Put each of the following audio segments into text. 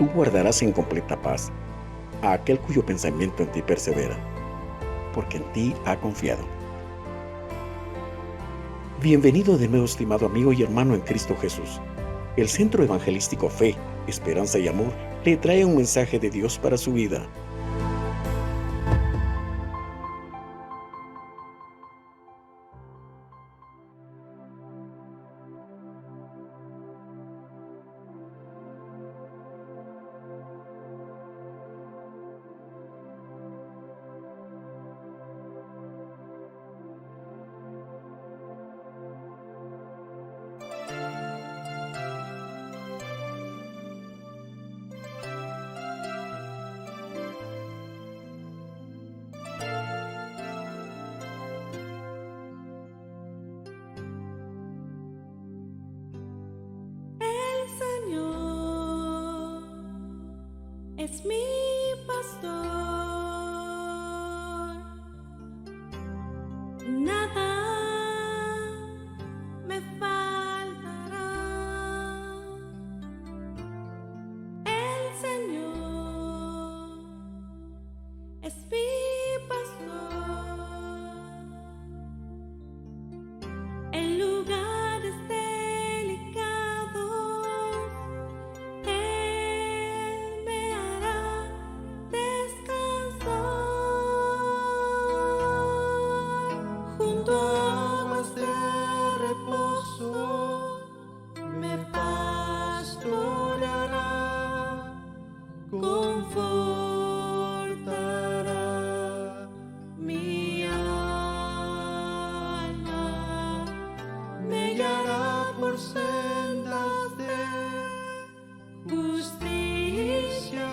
tú guardarás en completa paz a aquel cuyo pensamiento en ti persevera, porque en ti ha confiado. Bienvenido de nuevo, estimado amigo y hermano en Cristo Jesús. El Centro Evangelístico Fe, Esperanza y Amor le trae un mensaje de Dios para su vida. Es mi pastor, nada me faltará. El Señor es mi pastor, en lugares delicados Él me hará descansar, junto a aguas de reposo me pastoreará, confortará mi alma, me guiará por sendas de justicia,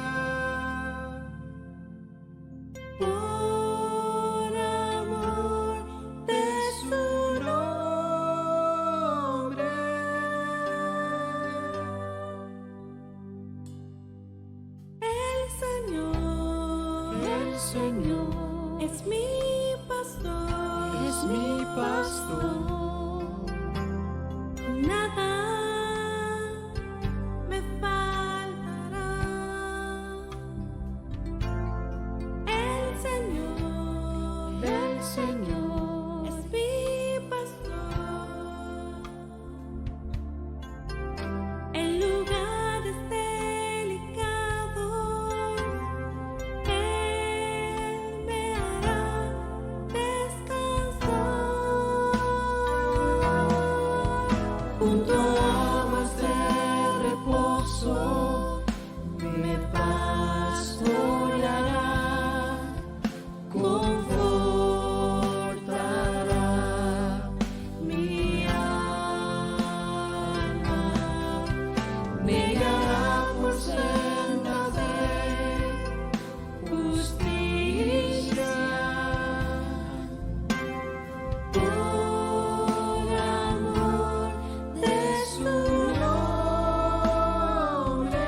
por amor de su nombre. El Señor es mi pastor, nada me faltará. El Señor es mi pastor, en lugares delicados Él me hará descansar, junto a aguas de reposo me pastoreará, confortará mi alma, me guiará por sendas de justicia, por amor de su nombre.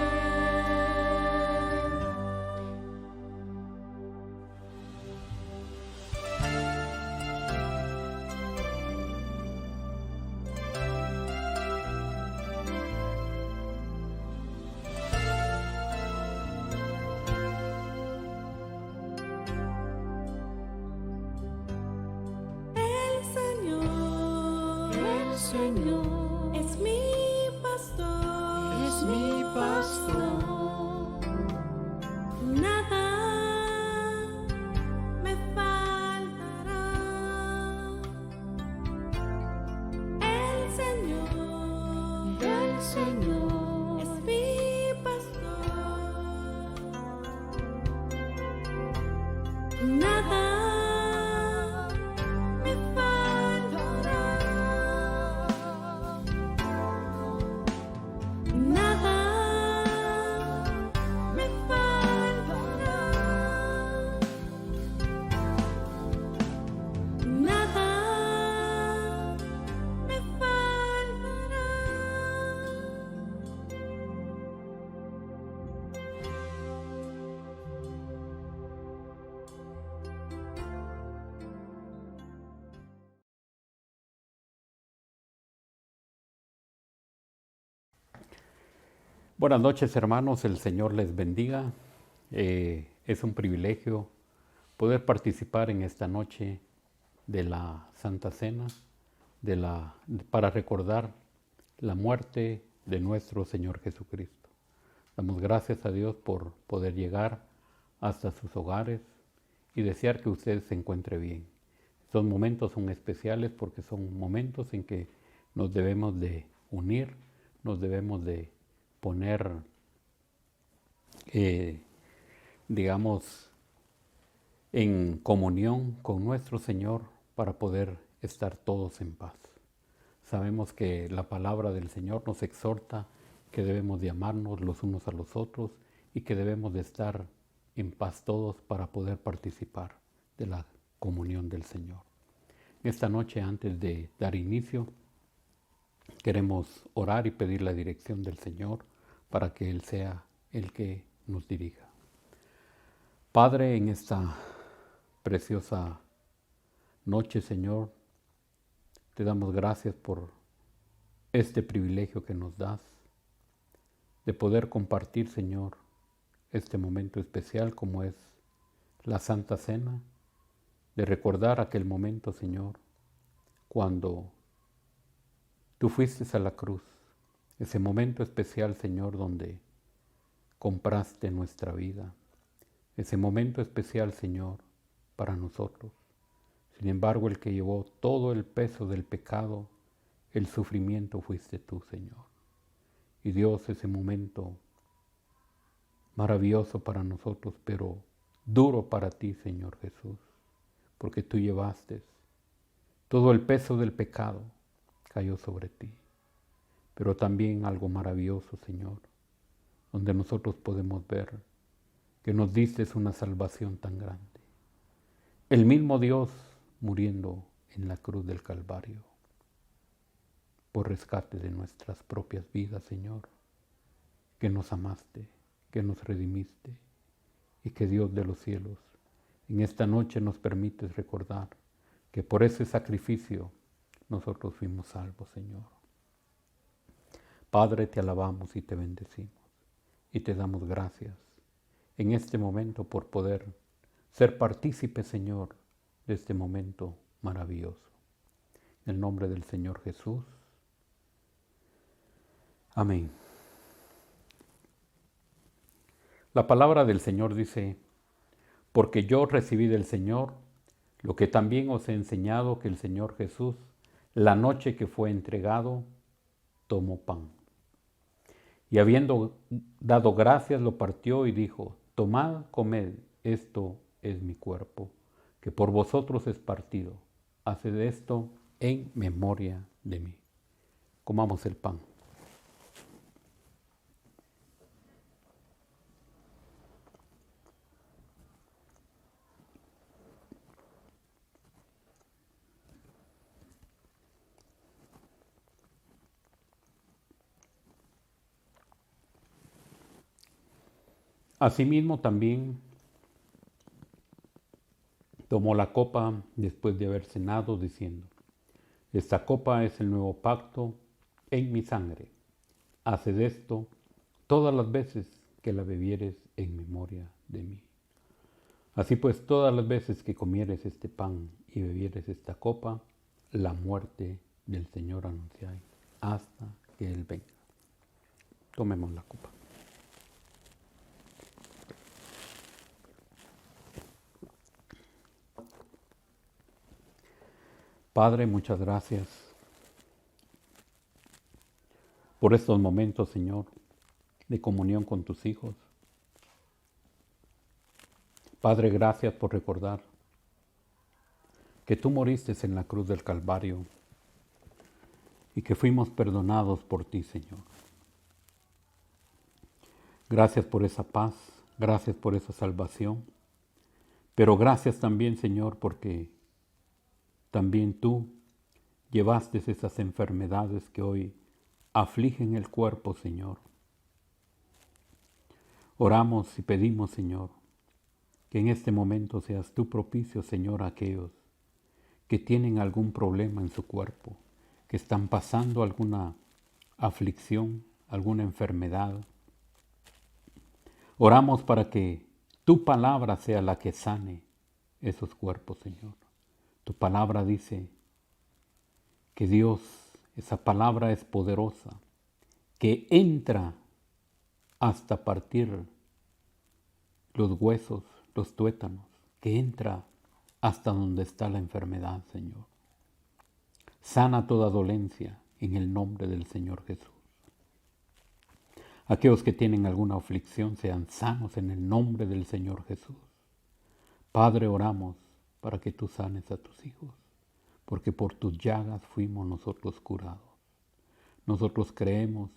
El Señor es mi pastor, nada me faltará. El Señor es mi pastor, nada me faltará. Nada me faltará, nada me faltará. Buenas noches, hermanos, el Señor les bendiga. Es un privilegio poder participar en esta noche de la Santa Cena para recordar la muerte de nuestro Señor Jesucristo. Damos gracias a Dios por poder llegar hasta sus hogares y desear que usted se encuentre bien. Estos momentos son especiales porque son momentos en que nos debemos de unir, nos debemos de poner, en comunión con nuestro Señor para poder estar todos en paz. Sabemos que la palabra del Señor nos exhorta que debemos de amarnos los unos a los otros y que debemos de estar en paz todos para poder participar de la comunión del Señor. Esta noche, antes de dar inicio, queremos orar y pedir la dirección del Señor para que Él sea el que nos dirija. Padre, en esta preciosa noche, Señor, te damos gracias por este privilegio que nos das de poder compartir, Señor, este momento especial como es la Santa Cena, de recordar aquel momento, Señor, cuando tú fuiste a la cruz, ese momento especial, Señor, donde compraste nuestra vida, ese momento especial, Señor, para nosotros. Sin embargo, el que llevó todo el peso del pecado, el sufrimiento, fuiste tú, Señor. Y Dios, ese momento maravilloso para nosotros, pero duro para ti, Señor Jesús, porque tú llevaste todo el peso del pecado, cayó sobre ti. Pero también algo maravilloso, Señor, donde nosotros podemos ver que nos diste una salvación tan grande. El mismo Dios muriendo en la cruz del Calvario por rescate de nuestras propias vidas, Señor, que nos amaste, que nos redimiste y que Dios de los cielos en esta noche nos permites recordar que por ese sacrificio nosotros fuimos salvos, Señor. Padre, te alabamos y te bendecimos y te damos gracias en este momento por poder ser partícipe, Señor, de este momento maravilloso. En el nombre del Señor Jesús. Amén. La palabra del Señor dice, porque yo recibí del Señor lo que también os he enseñado, que el Señor Jesús, la noche que fue entregado, tomó pan. Y habiendo dado gracias, lo partió y dijo, tomad, comed, esto es mi cuerpo, que por vosotros es partido. Haced esto en memoria de mí. Comamos el pan. Asimismo también tomó la copa después de haber cenado, diciendo, esta copa es el nuevo pacto en mi sangre. Haced esto todas las veces que la bebieres en memoria de mí. Así pues, todas las veces que comieres este pan y bebieres esta copa, la muerte del Señor anunciáis hasta que Él venga. Tomemos la copa. Padre, muchas gracias por estos momentos, Señor, de comunión con tus hijos. Padre, gracias por recordar que tú moriste en la cruz del Calvario y que fuimos perdonados por ti, Señor. Gracias por esa paz, gracias por esa salvación, pero gracias también, Señor, porque también tú llevaste esas enfermedades que hoy afligen el cuerpo, Señor. Oramos y pedimos, Señor, que en este momento seas tú propicio, Señor, a aquellos que tienen algún problema en su cuerpo, que están pasando alguna aflicción, alguna enfermedad, Oramos para que tu palabra sea la que sane esos cuerpos, Señor. Tu palabra dice que Dios, esa palabra es poderosa, que entra hasta partir los huesos, los tuétanos, que entra hasta donde está la enfermedad, Señor. Sana toda dolencia en el nombre del Señor Jesús. Aquellos que tienen alguna aflicción sean sanos en el nombre del Señor Jesús. Padre, oramos para que tú sanes a tus hijos, porque por tus llagas fuimos nosotros curados. Nosotros creemos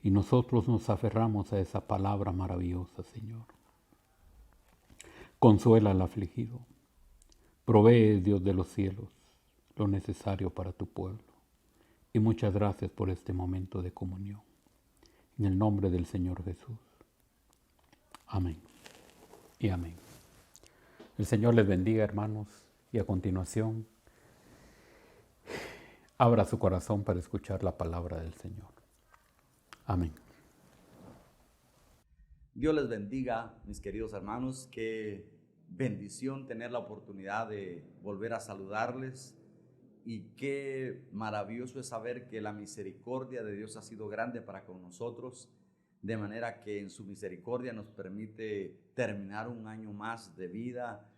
y nosotros nos aferramos a esa palabra maravillosa, Señor. Consuela al afligido. Provee, Dios de los cielos, lo necesario para tu pueblo. Y muchas gracias por este momento de comunión. En el nombre del Señor Jesús. Amén y amén. El Señor les bendiga, hermanos, y a continuación, abra su corazón para escuchar la palabra del Señor. Amén. Dios les bendiga, mis queridos hermanos. Qué bendición tener la oportunidad de volver a saludarles. Y qué maravilloso es saber que la misericordia de Dios ha sido grande para con nosotros, de manera que en su misericordia nos permite terminar un año más de vida.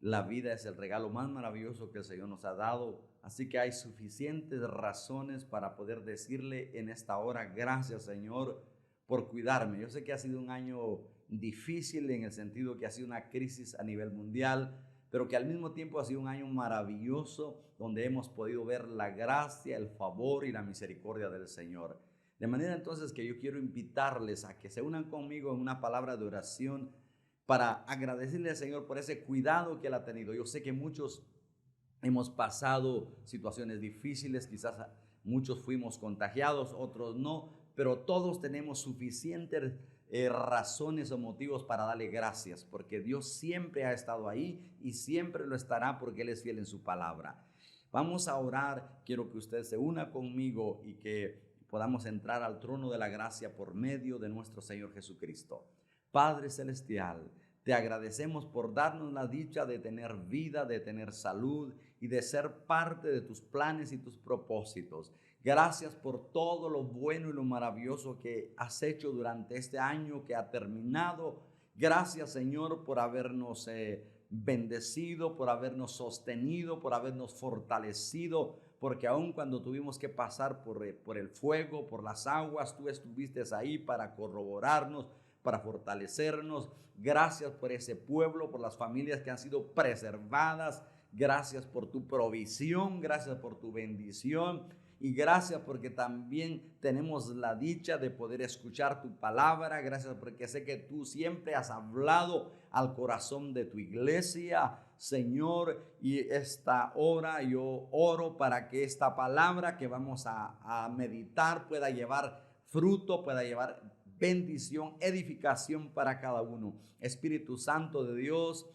La vida es el regalo más maravilloso que el Señor nos ha dado, así que hay suficientes razones para poder decirle en esta hora: gracias, Señor, por cuidarme. Yo sé que ha sido un año difícil en el sentido que ha sido una crisis a nivel mundial, pero que al mismo tiempo ha sido un año maravilloso donde hemos podido ver la gracia, el favor y la misericordia del Señor. De manera entonces que yo quiero invitarles a que se unan conmigo en una palabra de oración para agradecerle al Señor por ese cuidado que Él ha tenido. Yo sé que muchos hemos pasado situaciones difíciles, quizás muchos fuimos contagiados, otros no, pero todos tenemos suficientes razones o motivos para darle gracias, porque Dios siempre ha estado ahí y siempre lo estará, porque Él es fiel en su palabra. Vamos a orar. Quiero que usted se una conmigo y que podamos entrar al trono de la gracia por medio de nuestro Señor Jesucristo. Padre celestial, te agradecemos por darnos la dicha de tener vida, de tener salud y de ser parte de tus planes y tus propósitos. Gracias por todo lo bueno y lo maravilloso que has hecho durante este año que ha terminado. Gracias, Señor, por habernos bendecido, por habernos sostenido, por habernos fortalecido, porque aun cuando tuvimos que pasar por el fuego, por las aguas, tú estuviste ahí para corroborarnos, para fortalecernos. Gracias por ese pueblo, por las familias que han sido preservadas. Gracias por tu provisión, gracias por tu bendición. Y gracias porque también tenemos la dicha de poder escuchar tu palabra. Gracias porque sé que tú siempre has hablado al corazón de tu iglesia, Señor. Y esta hora yo oro para que esta palabra que vamos a meditar pueda llevar fruto, pueda llevar bendición, edificación para cada uno. Espíritu Santo de Dios,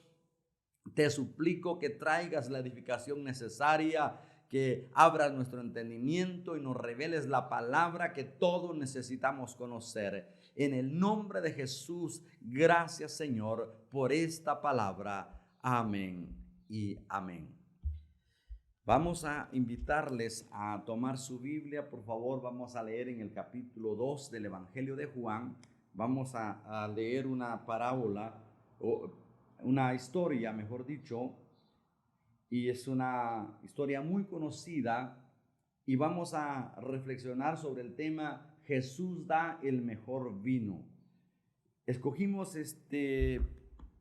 te suplico que traigas la edificación necesaria, que abras nuestro entendimiento y nos reveles la palabra que todos necesitamos conocer. En el nombre de Jesús, gracias, Señor, por esta palabra. Amén y amén. Vamos a invitarles a tomar su Biblia, por favor. Vamos a leer en el capítulo 2 del Evangelio de Juan. Vamos a leer una parábola, o una historia, mejor dicho, y es una historia muy conocida, y vamos a reflexionar sobre el tema: Jesús da el mejor vino. Escogimos este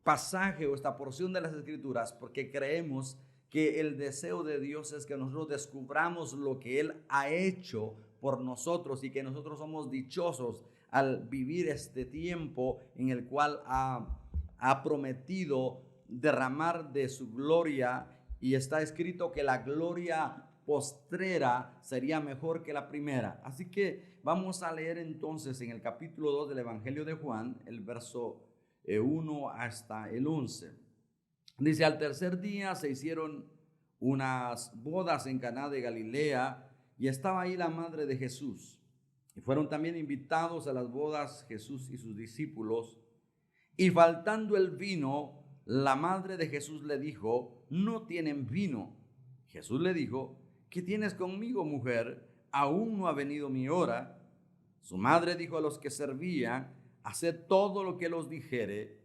pasaje o esta porción de las Escrituras porque creemos que el deseo de Dios es que nosotros descubramos lo que Él ha hecho por nosotros y que nosotros somos dichosos al vivir este tiempo en el cual ha prometido derramar de su gloria. Y está escrito que la gloria postrera sería mejor que la primera. Así que vamos a leer entonces en el capítulo 2 del Evangelio de Juan, el verso 1 hasta el 11. Dice: al tercer día se hicieron unas bodas en Caná de Galilea, y estaba ahí la madre de Jesús. Y fueron también invitados a las bodas Jesús y sus discípulos. Y faltando el vino, la madre de Jesús le dijo, no tienen vino. Jesús le dijo, ¿qué tienes conmigo, mujer? Aún no ha venido mi hora. Su madre dijo a los que servían, haced todo lo que los dijere.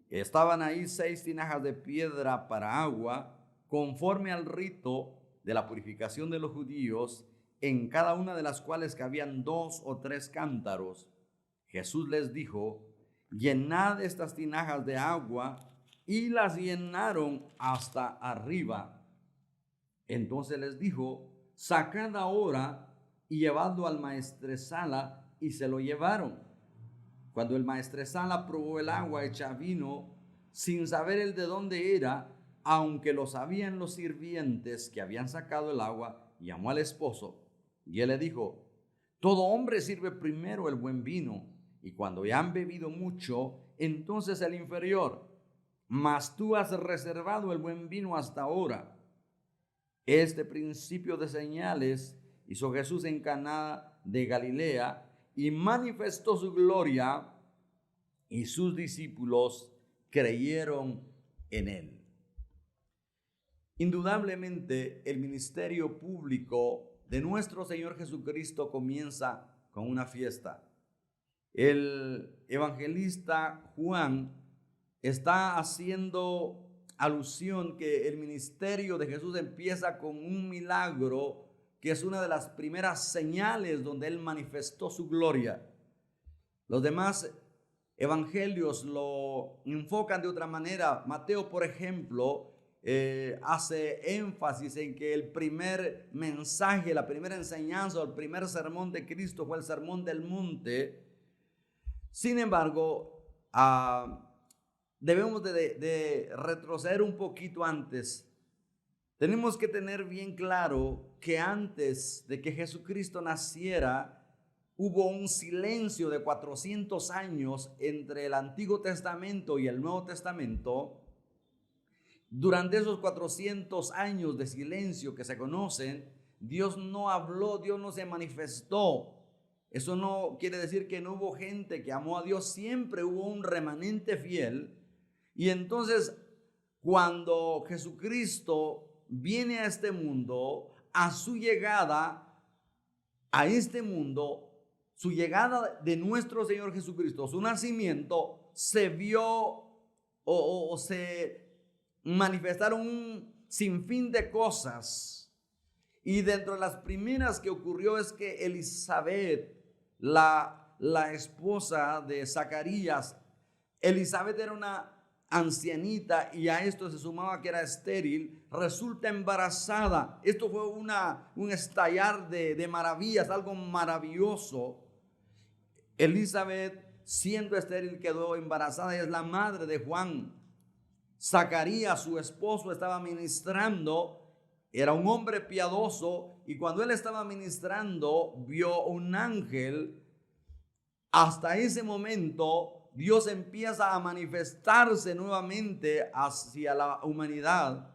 Estaban ahí 6 tinajas de piedra para agua, conforme al rito de la purificación de los judíos, en cada una de las cuales cabían 2 o 3 cántaros. Jesús les dijo, llenad estas tinajas de agua, y las llenaron hasta arriba. Entonces les dijo, sacad ahora y llevadlo al maestresala, y se lo llevaron. Cuando el maestresala probó el agua hecha vino, sin saber el de dónde era, aunque lo sabían los sirvientes que habían sacado el agua, llamó al esposo, y él le dijo, todo hombre sirve primero el buen vino, y cuando ya han bebido mucho, entonces el inferior, mas tú has reservado el buen vino hasta ahora. Este principio de señales hizo Jesús en Caná de Galilea, y manifestó su gloria, y sus discípulos creyeron en él. Indudablemente, el ministerio público de nuestro Señor Jesucristo comienza con una fiesta. El evangelista Juan está haciendo alusión que el ministerio de Jesús empieza con un milagro que es una de las primeras señales donde él manifestó su gloria. Los demás evangelios lo enfocan de otra manera. Mateo, por ejemplo, hace énfasis en que el primer mensaje, la primera enseñanza, el primer sermón de Cristo fue el sermón del monte. Sin embargo, debemos de retroceder un poquito antes. Tenemos que tener bien claro que antes de que Jesucristo naciera, hubo un silencio de 400 años entre el Antiguo Testamento y el Nuevo Testamento. Durante esos 400 años de silencio que se conocen, Dios no habló, Dios no se manifestó. Eso no quiere decir que no hubo gente que amó a Dios, siempre hubo un remanente fiel. Y entonces, cuando Jesucristo viene a este mundo, a su llegada a este mundo, su llegada de nuestro Señor Jesucristo, su nacimiento, se vio o se manifestaron un sinfín de cosas. Y dentro de las primeras que ocurrió es que Elizabeth, la esposa de Zacarías, Elizabeth era una ancianita y a esto se sumaba que era estéril, resulta embarazada. Esto fue un estallar de maravillas, algo maravilloso. Elizabeth, siendo estéril, quedó embarazada y es la madre de Juan. Zacarías, su esposo, estaba ministrando, era un hombre piadoso, y cuando él estaba ministrando vio un ángel. Hasta ese momento Dios empieza a manifestarse nuevamente hacia la humanidad,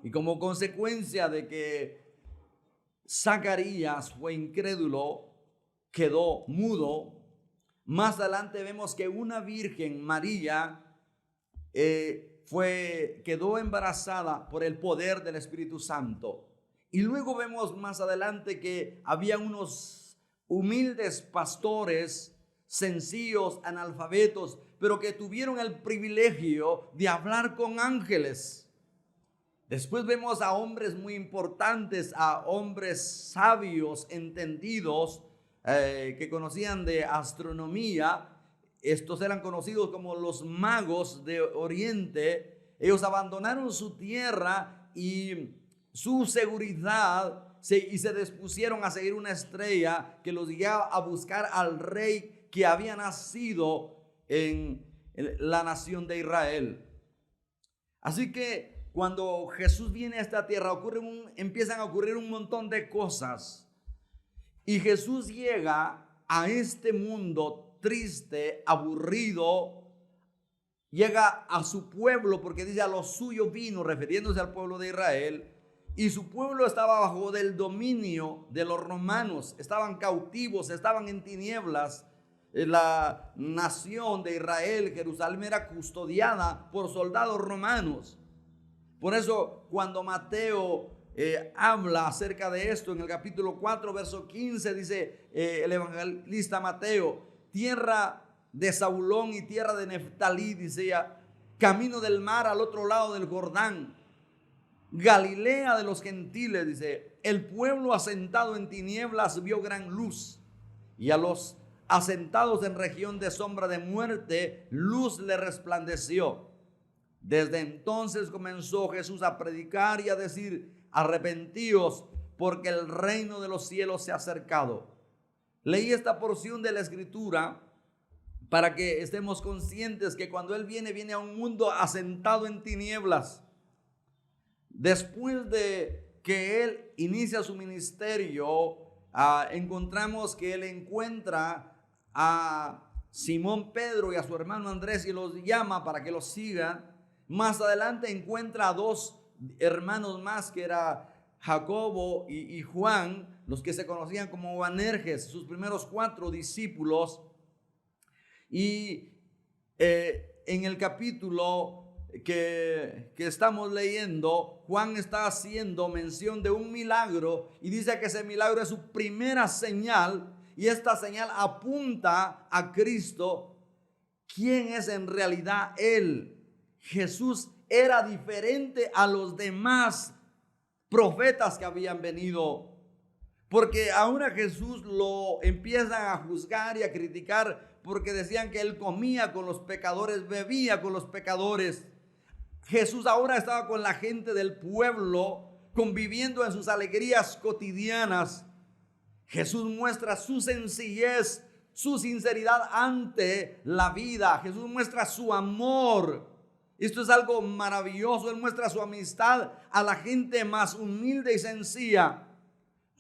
y como consecuencia de que Zacarías fue incrédulo, quedó mudo. Más adelante vemos que una virgen, María, quedó embarazada por el poder del Espíritu Santo. Y luego vemos más adelante que había unos humildes pastores, sencillos, analfabetos, pero que tuvieron el privilegio de hablar con ángeles. Después vemos a hombres muy importantes, a hombres sabios, entendidos, que conocían de astronomía. Estos eran conocidos como los magos de Oriente. Ellos abandonaron su tierra y su seguridad y se dispusieron a seguir una estrella que los guiaba a buscar al rey que había nacido en la nación de Israel. Así que cuando Jesús viene a esta tierra, empiezan a ocurrir un montón de cosas. Y Jesús llega a este mundo triste, aburrido, llega a su pueblo, porque dice a los suyos vino, refiriéndose al pueblo de Israel, y su pueblo estaba bajo del dominio de los romanos, estaban cautivos, estaban en tinieblas. la nación de Israel, Jerusalén, era custodiada por soldados romanos. Por eso cuando Mateo habla acerca de esto en el capítulo 4, verso 15, dice el evangelista Mateo: tierra de Zabulón y tierra de Neftalí, decía, camino del mar al otro lado del Jordán, Galilea de los gentiles, dice, el pueblo asentado en tinieblas vio gran luz, y a los asentados en región de sombra de muerte, luz le resplandeció. Desde entonces comenzó Jesús a predicar y a decir: arrepentíos, porque el reino de los cielos se ha acercado. Leí esta porción de la Escritura para que estemos conscientes que cuando Él viene a un mundo asentado en tinieblas. Después de que Él inicia su ministerio, encontramos que Él encuentra a Simón Pedro y a su hermano Andrés y los llama para que los sigan. Más adelante encuentra a dos hermanos más, que era Jacobo y Juan, los que se conocían como Boanerges, sus primeros 4 discípulos. Y en el capítulo que estamos leyendo, Juan está haciendo mención de un milagro y dice que ese milagro es su primera señal, y esta señal apunta a Cristo. ¿Quién es en realidad Él? Jesús era diferente a los demás profetas que habían venido, porque ahora Jesús lo empiezan a juzgar y a criticar porque decían que Él comía con los pecadores, bebía con los pecadores. Jesús ahora estaba con la gente del pueblo, conviviendo en sus alegrías cotidianas. Jesús muestra su sencillez, su sinceridad ante la vida. Jesús muestra su amor. Esto es algo maravilloso. Él muestra su amistad a la gente más humilde y sencilla.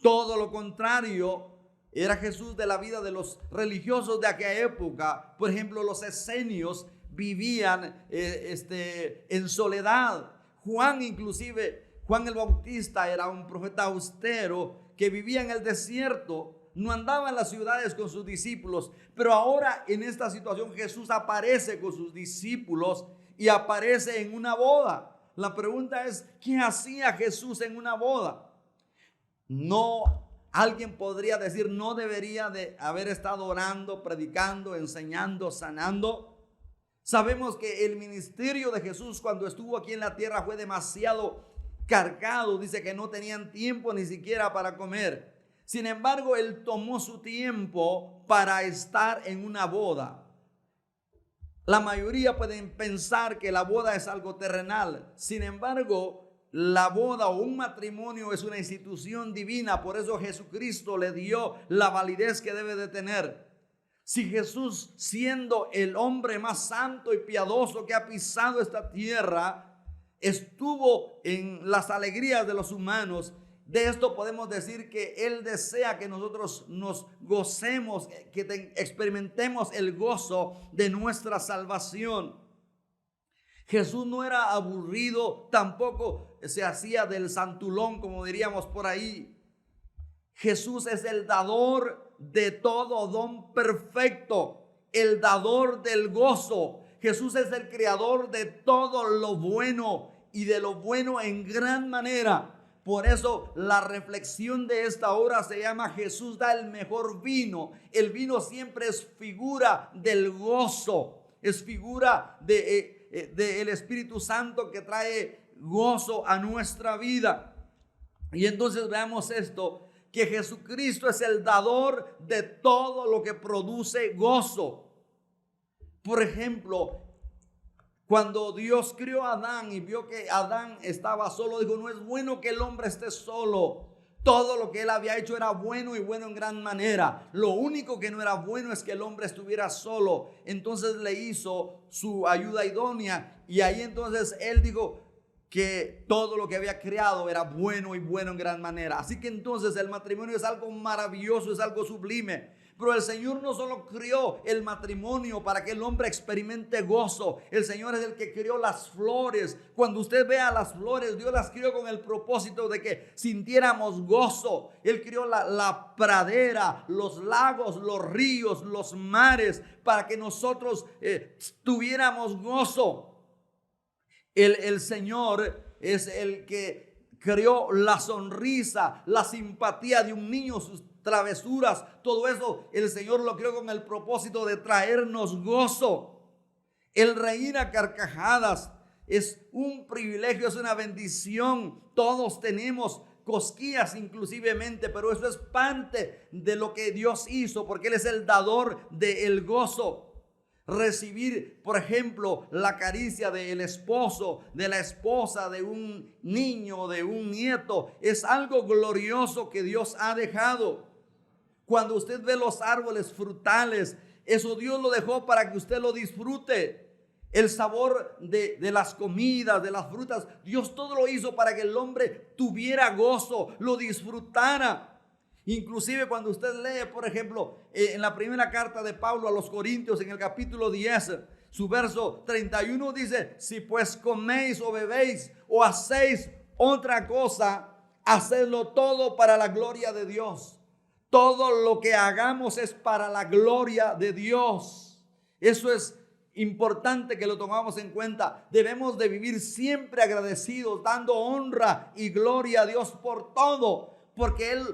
Todo lo contrario era Jesús de la vida de los religiosos de aquella época. Por ejemplo, los esenios vivían en soledad. Juan el Bautista era un profeta austero que vivía en el desierto, no andaba en las ciudades con sus discípulos. Pero ahora en esta situación Jesús aparece con sus discípulos y aparece en una boda. La pregunta es, ¿qué hacía Jesús en una boda? No, alguien podría decir, no debería de haber estado orando, predicando, enseñando, sanando. Sabemos que el ministerio de Jesús cuando estuvo aquí en la tierra fue demasiado cargado. Dice que no tenían tiempo ni siquiera para comer. Sin embargo, Él tomó su tiempo para estar en una boda. La mayoría pueden pensar que la boda es algo terrenal. Sin embargo, la boda o un matrimonio es una institución divina. Por eso Jesucristo le dio la validez que debe de tener. Si Jesús, siendo el hombre más santo y piadoso que ha pisado esta tierra, estuvo en las alegrías de los humanos, de esto podemos decir que Él desea que nosotros nos gocemos, que experimentemos el gozo de nuestra salvación. Jesús no era aburrido, tampoco se hacía del santulón, como diríamos por ahí. Jesús es el dador de todo don perfecto, el dador del gozo. Jesús es el creador de todo lo bueno y de lo bueno en gran manera. Por eso la reflexión de esta hora se llama Jesús da el mejor vino. El vino siempre es figura del gozo, es figura del Espíritu Santo que trae gozo a nuestra vida. Y entonces veamos esto, que Jesucristo es el dador de todo lo que produce gozo. Por ejemplo, cuando Dios crió a Adán y vio que Adán estaba solo, dijo, no es bueno que el hombre esté solo. Todo lo que él había hecho era bueno y bueno en gran manera. Lo único que no era bueno es que el hombre estuviera solo. Entonces le hizo su ayuda idónea, y ahí entonces él dijo que todo lo que había creado era bueno y bueno en gran manera. Así que entonces el matrimonio es algo maravilloso, es algo sublime. Pero el Señor no solo creó el matrimonio para que el hombre experimente gozo. El Señor es el que creó las flores. Cuando usted vea las flores, Dios las creó con el propósito de que sintiéramos gozo. Él creó la pradera, los lagos, los ríos, los mares, para que nosotros tuviéramos gozo. El Señor es el que creó la sonrisa, la simpatía de un niño, sus travesuras, todo eso el Señor lo creó con el propósito de traernos gozo. El reír a carcajadas es un privilegio, es una bendición. Todos tenemos cosquillas inclusivemente, pero eso es parte de lo que Dios hizo, porque Él es el dador del gozo. Recibir, por ejemplo, la caricia del esposo, de la esposa, de un niño, de un nieto, es algo glorioso que Dios ha dejado. Cuando usted ve los árboles frutales, eso Dios lo dejó para que usted lo disfrute. El sabor de las comidas, de las frutas, Dios todo lo hizo para que el hombre tuviera gozo, lo disfrutara. Inclusive cuando usted lee, por ejemplo, en la primera carta de Pablo a los Corintios, en el capítulo 10, su verso 31 dice: si pues coméis o bebéis o hacéis otra cosa, hacedlo todo para la gloria de Dios. Todo lo que hagamos es para la gloria de Dios. Eso es importante que lo tomamos en cuenta. Debemos de vivir siempre agradecidos, dando honra y gloria a Dios por todo, porque Él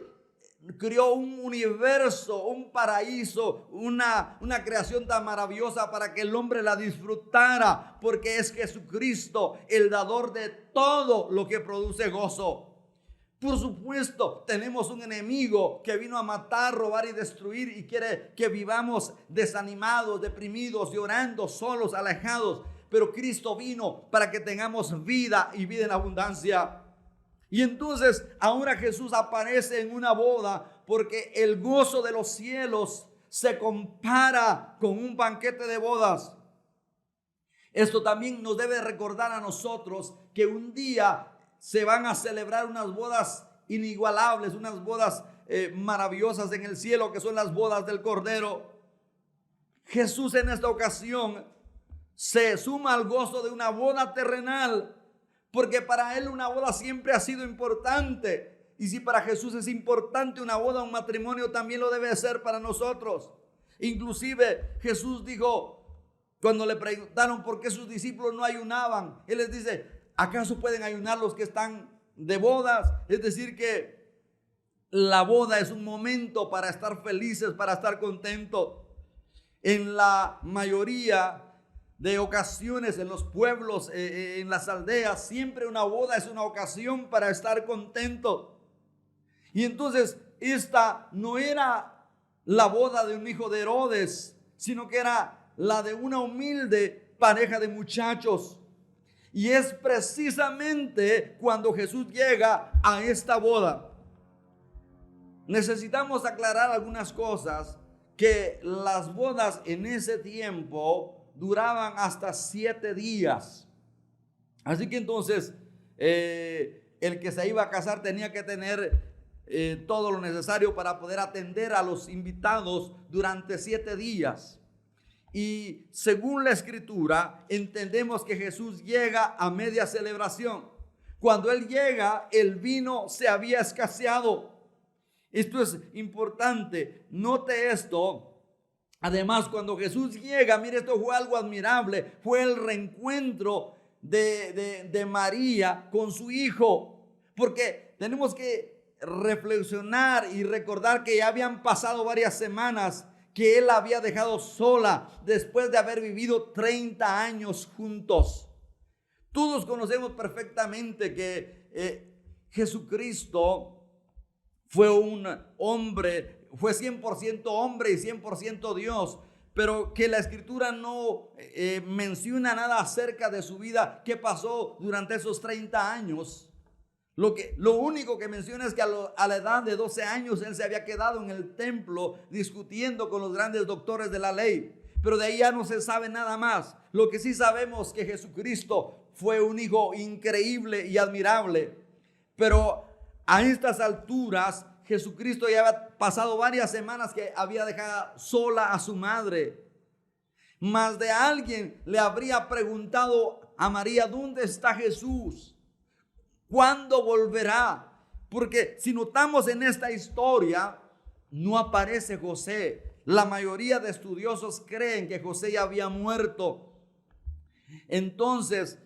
creó un universo, un paraíso, una creación tan maravillosa para que el hombre la disfrutara, porque es Jesucristo el dador de todo lo que produce gozo. Por supuesto, tenemos un enemigo que vino a matar, robar y destruir y quiere que vivamos desanimados, deprimidos, llorando, solos, alejados. Pero Cristo vino para que tengamos vida y vida en abundancia. Y entonces ahora Jesús aparece en una boda, porque el gozo de los cielos se compara con un banquete de bodas. Esto también nos debe recordar a nosotros que un día se van a celebrar unas bodas inigualables, unas bodas maravillosas en el cielo, que son las bodas del Cordero. Jesús en esta ocasión se suma al gozo de una boda terrenal, porque para Él una boda siempre ha sido importante. Y si para Jesús es importante una boda, un matrimonio, también lo debe ser para nosotros. Inclusive Jesús dijo, cuando le preguntaron por qué sus discípulos no ayunaban, Él les dice: ¿acaso pueden ayunar los que están de bodas? Es decir, que la boda es un momento para estar felices, para estar contentos. En la mayoría de ocasiones, en los pueblos, en las aldeas, siempre una boda es una ocasión para estar contentos. Y entonces esta no era la boda de un hijo de Herodes, sino que era la de una humilde pareja de muchachos. Y es precisamente cuando Jesús llega a esta boda. Necesitamos aclarar algunas cosas, que las bodas en ese tiempo duraban hasta 7 días. Así que entonces el que se iba a casar tenía que tener todo lo necesario para poder atender a los invitados durante 7 días. Y según la Escritura, entendemos que Jesús llega a media celebración. Cuando Él llega, el vino se había escaseado. Esto es importante. Note esto. Además, cuando Jesús llega, mire, esto fue algo admirable. Fue el reencuentro de María con su hijo. Porque tenemos que reflexionar y recordar que ya habían pasado varias semanas que Él había dejado sola después de haber vivido 30 años juntos. Todos conocemos perfectamente que Jesucristo fue un hombre, fue 100% hombre y 100% Dios, pero que la Escritura no menciona nada acerca de su vida, qué pasó durante esos 30 años. Lo único que menciona es que a la edad de 12 años Él se había quedado en el templo discutiendo con los grandes doctores de la ley. Pero de ahí ya no se sabe nada más. Lo que sí sabemos es que Jesucristo fue un hijo increíble y admirable. Pero a estas alturas Jesucristo ya había pasado varias semanas que había dejado sola a su madre. Más de alguien le habría preguntado a María, ¿dónde está Jesús? ¿Cuándo volverá? Porque si notamos en esta historia, no aparece José. La mayoría de estudiosos creen que José ya había muerto. Entonces,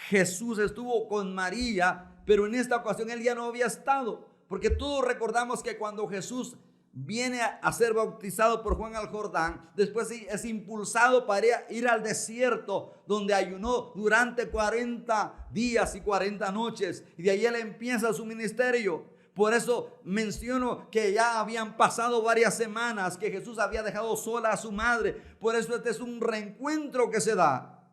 Jesús estuvo con María, pero en esta ocasión él ya no había estado. Porque todos recordamos que cuando Jesús viene a ser bautizado por Juan al Jordán, después es impulsado para ir al desierto, donde ayunó durante 40 días y 40 noches, y de ahí él empieza su ministerio. Por eso menciono que ya habían pasado varias semanas que Jesús había dejado sola a su madre. Por eso este es un reencuentro que se da.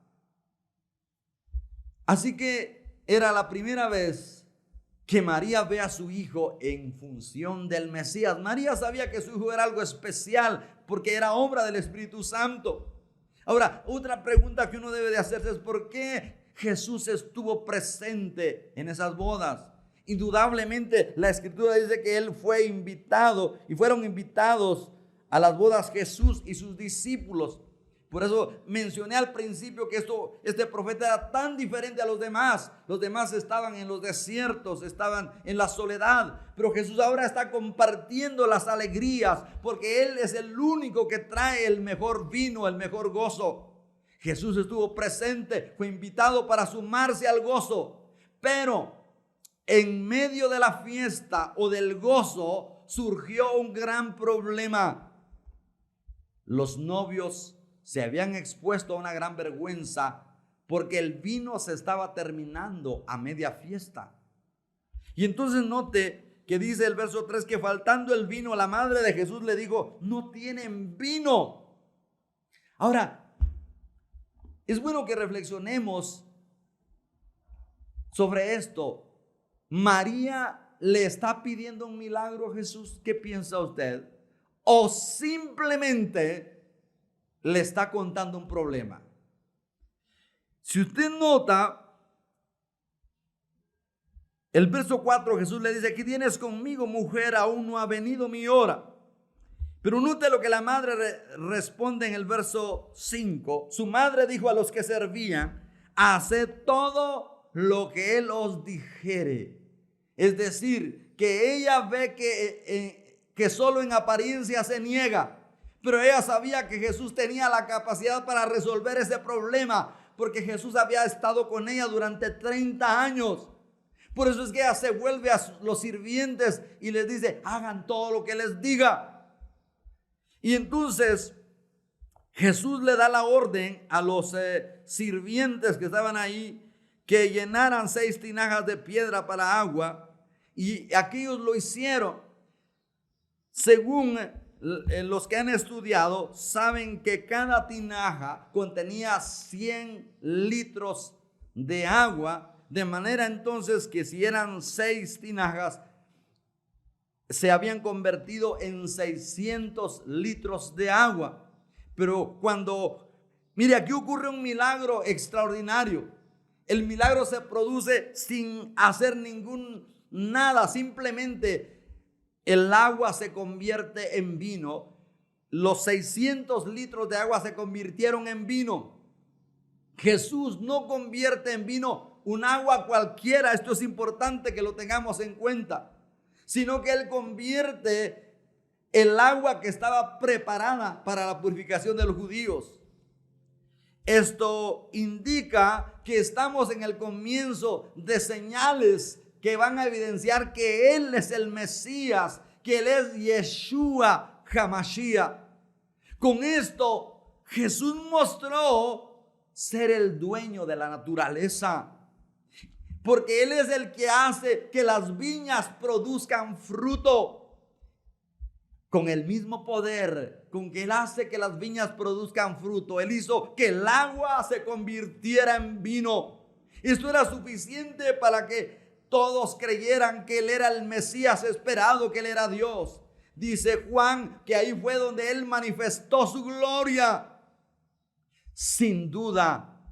Así que era la primera vez que María ve a su hijo en función del Mesías. María sabía que su hijo era algo especial porque era obra del Espíritu Santo. Ahora, otra pregunta que uno debe de hacerse es ¿por qué Jesús estuvo presente en esas bodas? Indudablemente la Escritura dice que él fue invitado y fueron invitados a las bodas Jesús y sus discípulos. Por eso mencioné al principio que este profeta era tan diferente a los demás. Los demás estaban en los desiertos, estaban en la soledad. Pero Jesús ahora está compartiendo las alegrías porque Él es el único que trae el mejor vino, el mejor gozo. Jesús estuvo presente, fue invitado para sumarse al gozo. Pero en medio de la fiesta o del gozo surgió un gran problema. Los novios se habían expuesto a una gran vergüenza porque el vino se estaba terminando a media fiesta. Y entonces note que dice el verso 3 que faltando el vino, la madre de Jesús le dijo, no tienen vino. Ahora, es bueno que reflexionemos sobre esto. María le está pidiendo un milagro a Jesús. ¿Qué piensa usted? O simplemente le está contando un problema. Si usted nota, el verso 4, Jesús le dice, ¿qué tienes conmigo, mujer? Aún no ha venido mi hora. Pero note lo que la madre responde en el verso 5. Su madre dijo a los que servían, haced todo lo que él os dijere. Es decir, que ella ve que solo en apariencia se niega. Pero ella sabía que Jesús tenía la capacidad para resolver ese problema, porque Jesús había estado con ella durante 30 años. Por eso es que ella se vuelve a los sirvientes y les dice, hagan todo lo que les diga. Y entonces Jesús le da la orden a los sirvientes que estaban ahí que llenaran 6 tinajas de piedra para agua, y aquellos lo hicieron. Según los que han estudiado saben que cada tinaja contenía 100 litros de agua, de manera entonces que si eran 6 tinajas, se habían convertido en 600 litros de agua. Pero mire, aquí ocurre un milagro extraordinario. El milagro se produce sin hacer nada, simplemente el agua se convierte en vino. Los 600 litros de agua se convirtieron en vino. Jesús no convierte en vino un agua cualquiera. Esto es importante que lo tengamos en cuenta. Sino que Él convierte el agua que estaba preparada para la purificación de los judíos. Esto indica que estamos en el comienzo de señales que van a evidenciar que Él es el Mesías, que Él es Yeshua HaMashiach. Con esto, Jesús mostró ser el dueño de la naturaleza, porque Él es el que hace que las viñas produzcan fruto. Con el mismo poder con que Él hace que las viñas produzcan fruto, Él hizo que el agua se convirtiera en vino. Esto era suficiente para que todos creyeran que Él era el Mesías esperado, que Él era Dios. Dice Juan que ahí fue donde Él manifestó su gloria. Sin duda,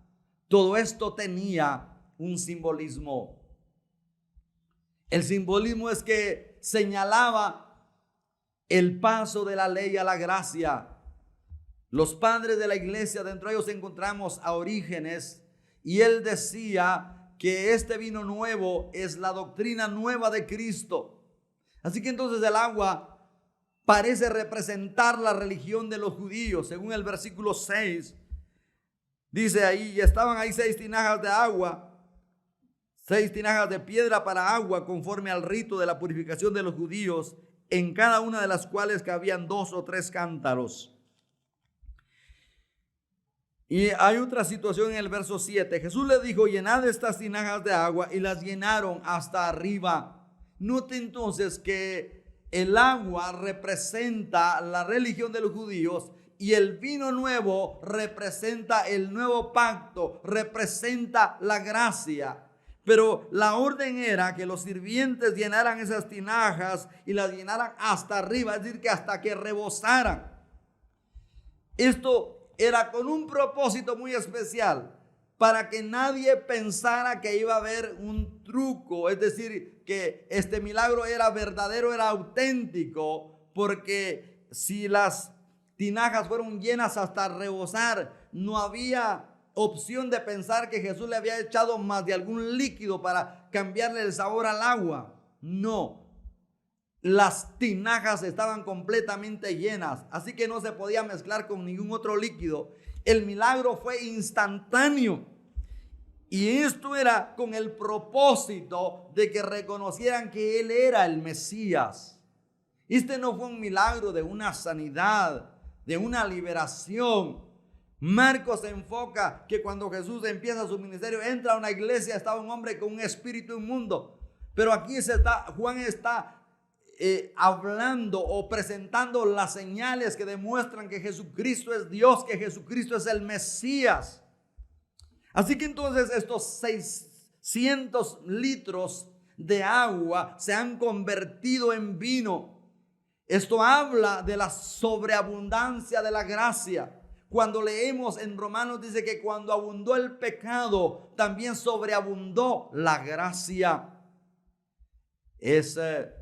todo esto tenía un simbolismo. El simbolismo es que señalaba el paso de la ley a la gracia. Los padres de la iglesia, dentro de ellos encontramos a Orígenes, y él decía que este vino nuevo es la doctrina nueva de Cristo. Así que entonces el agua parece representar la religión de los judíos. Según el versículo 6, dice ahí, y estaban ahí 6 tinajas de agua, 6 tinajas de piedra para agua, conforme al rito de la purificación de los judíos, en cada una de las cuales cabían 2 o 3 cántaros. Y hay otra situación en el verso 7. Jesús le dijo, llenad estas tinajas de agua, y las llenaron hasta arriba. Note entonces que el agua representa la religión de los judíos y el vino nuevo representa el nuevo pacto, representa la gracia. Pero la orden era que los sirvientes llenaran esas tinajas y las llenaran hasta arriba, es decir, que hasta que rebosaran. Esto era con un propósito muy especial, para que nadie pensara que iba a haber un truco, es decir, que este milagro era verdadero, era auténtico, porque si las tinajas fueron llenas hasta rebosar, no había opción de pensar que Jesús le había echado más de algún líquido para cambiarle el sabor al agua. No. Las tinajas estaban completamente llenas, así que no se podía mezclar con ningún otro líquido. El milagro fue instantáneo, y esto era con el propósito de que reconocieran que Él era el Mesías. Este no fue un milagro de una sanidad, de una liberación. Marcos se enfoca que cuando Jesús empieza su ministerio, entra a una iglesia, estaba un hombre con un espíritu inmundo. Pero aquí Juan está hablando o presentando las señales que demuestran que Jesucristo es Dios, que Jesucristo es el Mesías. Así que entonces estos 600 litros de agua se han convertido en vino. Esto habla de la sobreabundancia de la gracia. Cuando leemos en Romanos, dice que cuando abundó el pecado, también sobreabundó la gracia. Esta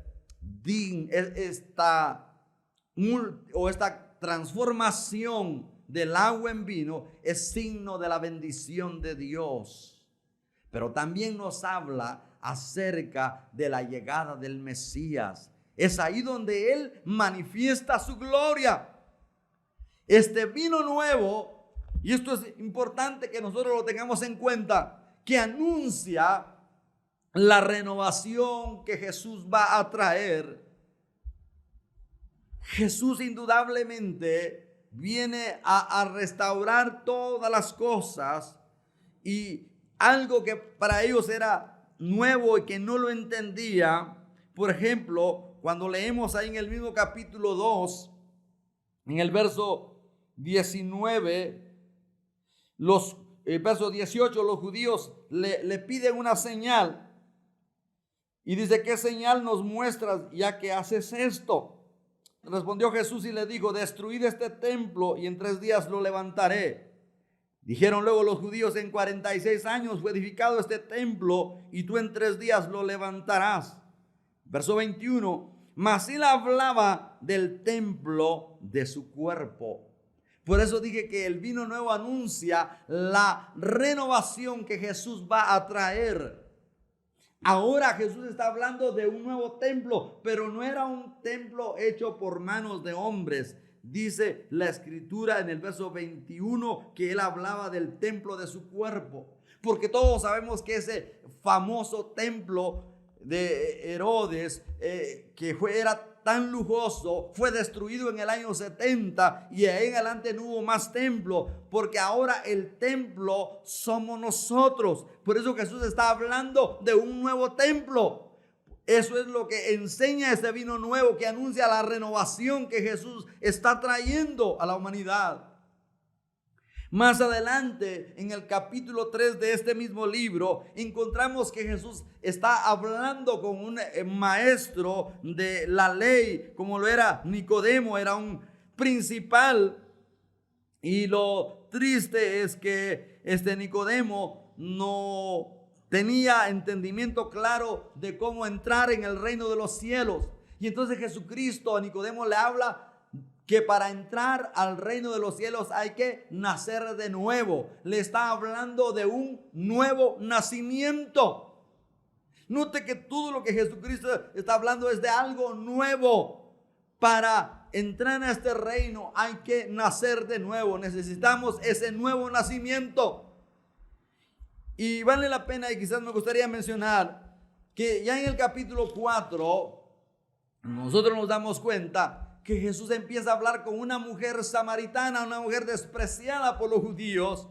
transformación del agua en vino es signo de la bendición de Dios. Pero también nos habla acerca de la llegada del Mesías. Es ahí donde Él manifiesta su gloria. Este vino nuevo, y esto es importante que nosotros lo tengamos en cuenta, que anuncia la renovación que Jesús va a traer. Jesús indudablemente viene a restaurar todas las cosas, y algo que para ellos era nuevo y que no lo entendía. Por ejemplo, cuando leemos ahí en el mismo capítulo 2, en el verso 19, verso 18, los judíos le piden una señal. Y dice, ¿qué señal nos muestras ya que haces esto? Respondió Jesús y le dijo, destruid este templo y en 3 días lo levantaré. Dijeron luego los judíos, en 46 años fue edificado este templo y tú en 3 días lo levantarás. Verso 21, mas él hablaba del templo de su cuerpo. Por eso dije que el vino nuevo anuncia la renovación que Jesús va a traer. Ahora Jesús está hablando de un nuevo templo, pero no era un templo hecho por manos de hombres. Dice la escritura en el verso 21 que él hablaba del templo de su cuerpo, porque todos sabemos que ese famoso templo de Herodes, era tan lujoso, fue destruido en el año 70 y ahí en adelante no hubo más templo, porque ahora el templo somos nosotros. Por eso Jesús está hablando de un nuevo templo. Eso es lo que enseña este vino nuevo, que anuncia la renovación que Jesús está trayendo a la humanidad. Más adelante, en el capítulo 3 de este mismo libro, encontramos que Jesús está hablando con un maestro de la ley, como lo era Nicodemo, era un principal. Y lo triste es que este Nicodemo no tenía entendimiento claro de cómo entrar en el reino de los cielos. Y entonces Jesucristo a Nicodemo le habla que para entrar al reino de los cielos hay que nacer de nuevo. Le está hablando de un nuevo nacimiento. Note que todo lo que Jesucristo está hablando es de algo nuevo. Para entrar en este reino hay que nacer de nuevo. Necesitamos ese nuevo nacimiento. Y vale la pena, y quizás me gustaría mencionar, que ya en el capítulo 4, nosotros nos damos cuenta que Jesús empieza a hablar con una mujer samaritana, una mujer despreciada por los judíos,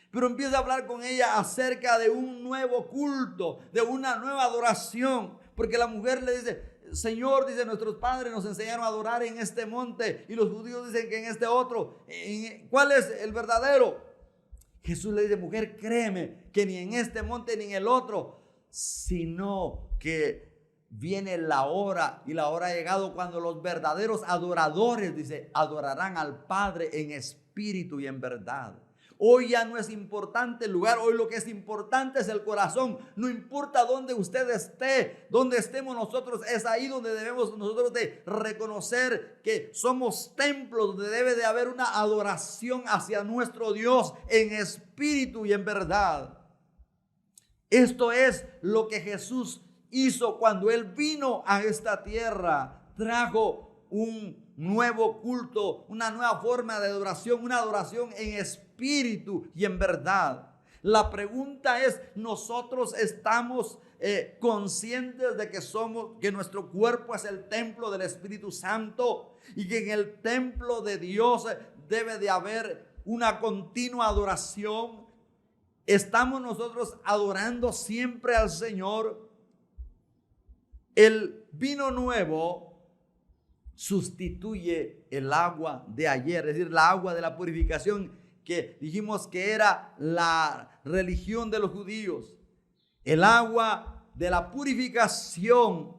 pero empieza a hablar con ella acerca de un nuevo culto, de una nueva adoración, porque la mujer le dice: Señor, dice, nuestros padres nos enseñaron a adorar en este monte, y los judíos dicen que en este otro. ¿Cuál es el verdadero? Jesús le dice: mujer, créeme que ni en este monte ni en el otro, sino que viene la hora, y la hora ha llegado cuando los verdaderos adoradores, dice, adorarán al Padre en espíritu y en verdad. Hoy ya no es importante el lugar, hoy lo que es importante es el corazón. No importa dónde usted esté, donde estemos nosotros, es ahí donde debemos nosotros de reconocer que somos templos, donde debe de haber una adoración hacia nuestro Dios en espíritu y en verdad. Esto es lo que Jesús hizo cuando Él vino a esta tierra. Trajo un nuevo culto, una nueva forma de adoración, una adoración en espíritu y en verdad. La pregunta es: ¿nosotros estamos conscientes de que nuestro cuerpo es el templo del Espíritu Santo y que en el templo de Dios debe de haber una continua adoración? ¿Estamos nosotros adorando siempre al Señor? El vino nuevo sustituye el agua de ayer, es decir, la agua de la purificación que dijimos que era la religión de los judíos. El agua de la purificación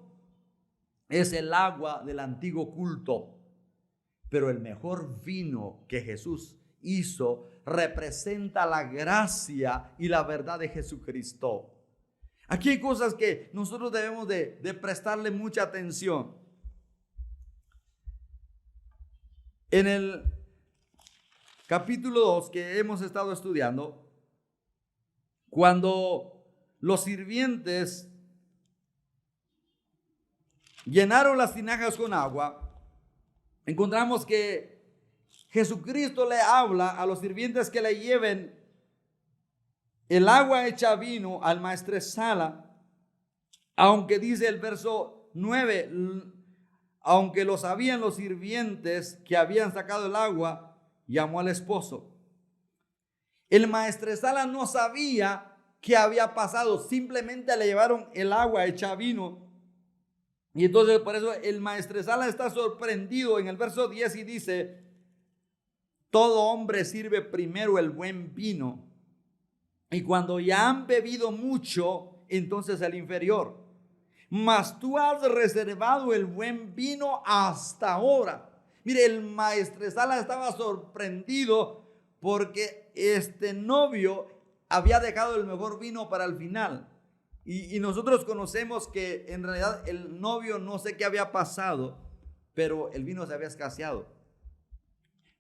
es el agua del antiguo culto. Pero el mejor vino que Jesús hizo representa la gracia y la verdad de Jesucristo. Aquí hay cosas que nosotros debemos de prestarle mucha atención. En el capítulo 2 que hemos estado estudiando, cuando los sirvientes llenaron las tinajas con agua, encontramos que Jesucristo le habla a los sirvientes que le lleven el agua hecha vino al maestresala, aunque dice el verso 9, aunque lo sabían los sirvientes que habían sacado el agua, llamó al esposo. El maestresala no sabía qué había pasado, simplemente le llevaron el agua hecha vino. Y entonces por eso el maestresala está sorprendido en el verso 10 y dice: todo hombre sirve primero el buen vino, y cuando ya han bebido mucho, entonces el inferior. Mas tú has reservado el buen vino hasta ahora. Mire, el maestresala estaba sorprendido porque este novio había dejado el mejor vino para el final. Y nosotros conocemos que en realidad el novio, no sé qué había pasado, pero el vino se había escaseado.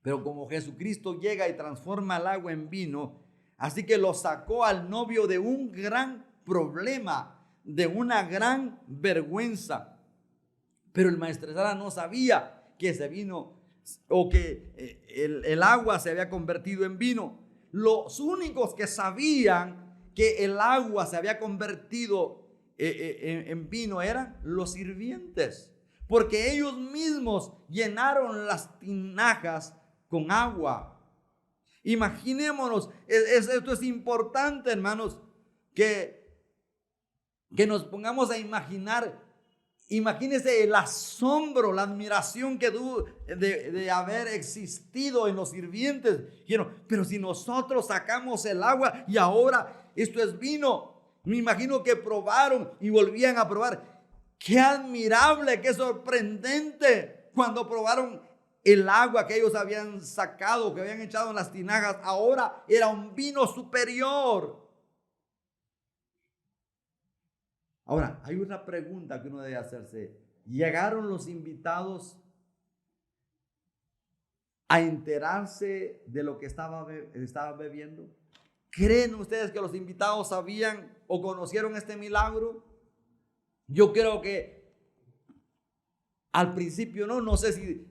Pero como Jesucristo llega y transforma el agua en vino, así que lo sacó al novio de un gran problema, de una gran vergüenza. Pero el maestresala no sabía que ese vino o que el agua se había convertido en vino. Los únicos que sabían que el agua se había convertido en vino eran los sirvientes, porque ellos mismos llenaron las tinajas con agua. Imaginémonos, esto es importante, hermanos, que nos pongamos a imaginar. Imagínense el asombro, la admiración que de haber existido en los sirvientes. Pero si nosotros sacamos el agua y ahora esto es vino, me imagino que probaron y volvían a probar. Qué admirable, qué sorprendente cuando probaron el agua que ellos habían sacado, que habían echado en las tinajas. Ahora era un vino superior. Ahora, hay una pregunta que uno debe hacerse. llegaron los invitados a enterarse de lo que estaba bebiendo. ¿Creen ustedes que los invitados sabían o conocieron este milagro? Yo creo que al principio no sé si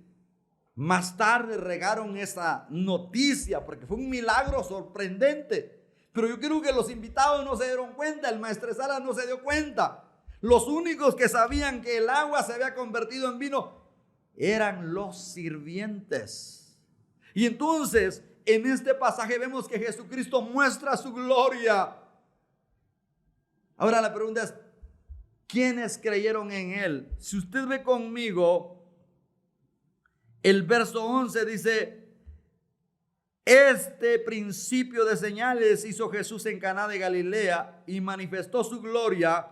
más tarde regaron esa noticia, porque fue un milagro sorprendente. Pero yo creo que los invitados no se dieron cuenta, el maestresala no se dio cuenta. Los únicos que sabían que el agua se había convertido en vino eran los sirvientes. Y entonces, en este pasaje vemos que Jesucristo muestra su gloria. Ahora la pregunta es, ¿quiénes creyeron en Él? Si usted ve conmigo, el verso 11 dice, este principio de señales hizo Jesús en Caná de Galilea y manifestó su gloria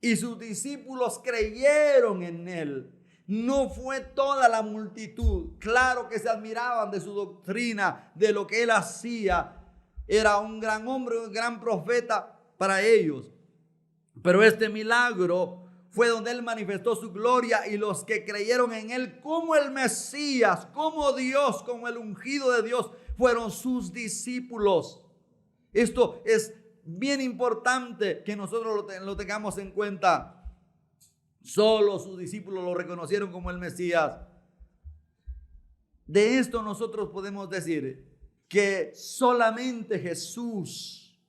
y sus discípulos creyeron en Él. No fue toda la multitud. Claro que se admiraban de su doctrina, de lo que Él hacía. Era un gran hombre, un gran profeta para ellos. Pero este milagro fue donde Él manifestó su gloria y los que creyeron en Él como el Mesías, como Dios, como el ungido de Dios, fueron sus discípulos. Esto es bien importante que nosotros lo tengamos en cuenta. Solo sus discípulos lo reconocieron como el Mesías. De esto nosotros podemos decir que solamente Jesús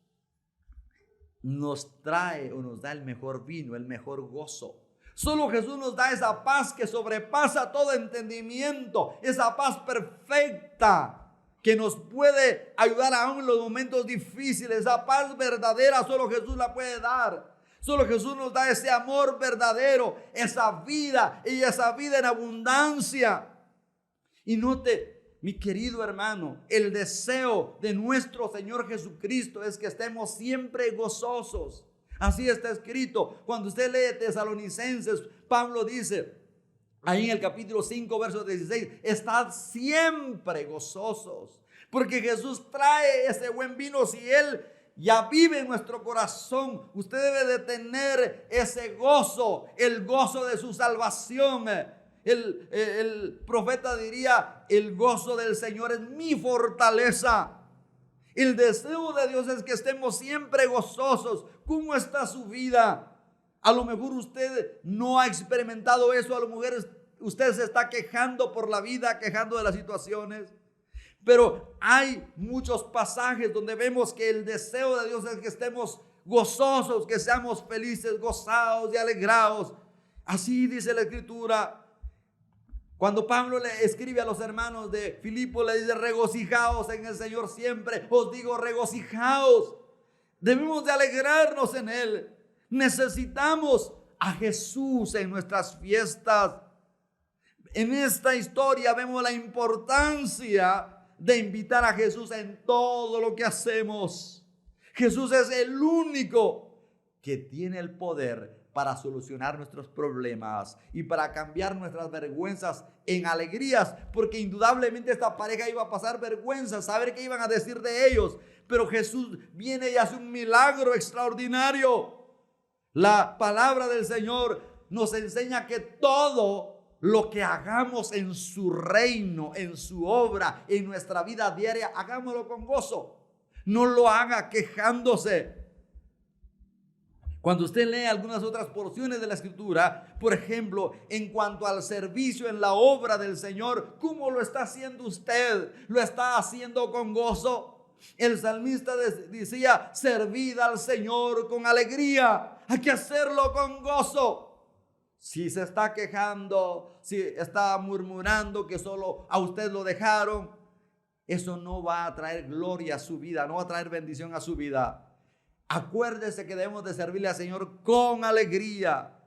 nos trae o nos da el mejor vino, el mejor gozo. Solo Jesús nos da esa paz que sobrepasa todo entendimiento, esa paz perfecta que nos puede ayudar aún en los momentos difíciles. Esa paz verdadera solo Jesús la puede dar. Solo Jesús nos da ese amor verdadero, esa vida y esa vida en abundancia. Y note, mi querido hermano, el deseo de nuestro Señor Jesucristo es que estemos siempre gozosos. Así está escrito. Cuando usted lee Tesalonicenses, Pablo dice, ahí en el capítulo 5, verso 16, estad siempre gozosos. Porque Jesús trae ese buen vino. Si Él ya vive en nuestro corazón, usted debe de tener ese gozo, el gozo de su salvación. El profeta diría, el gozo del Señor es mi fortaleza. El deseo de Dios es que estemos siempre gozosos. ¿Cómo está su vida? A lo mejor usted no ha experimentado eso, a lo mejor usted se está quejando por la vida, quejando de las situaciones. Pero hay muchos pasajes donde vemos que el deseo de Dios es que estemos gozosos, que seamos felices, gozados y alegrados. Así dice la Escritura. Cuando Pablo le escribe a los hermanos de Filipo, le dice, regocijaos en el Señor siempre. Os digo, regocijaos. Debemos de alegrarnos en Él. Necesitamos a Jesús en nuestras fiestas. En esta historia vemos la importancia de invitar a Jesús en todo lo que hacemos. Jesús es el único que tiene el poder para solucionar nuestros problemas y para cambiar nuestras vergüenzas en alegrías, porque indudablemente esta pareja iba a pasar vergüenzas, saber qué iban a decir de ellos, pero Jesús viene y hace un milagro extraordinario. La palabra del Señor nos enseña que todo lo que hagamos en su reino, en su obra, en nuestra vida diaria, hagámoslo con gozo. No lo haga quejándose. Cuando usted lee algunas otras porciones de la Escritura, por ejemplo, en cuanto al servicio en la obra del Señor, ¿cómo lo está haciendo usted? ¿Lo está haciendo con gozo? El salmista decía, servid al Señor con alegría. Hay que hacerlo con gozo. Si se está quejando, si está murmurando que solo a usted lo dejaron, eso no va a traer gloria a su vida, no va a traer bendición a su vida. Acuérdese que debemos de servirle al Señor con alegría.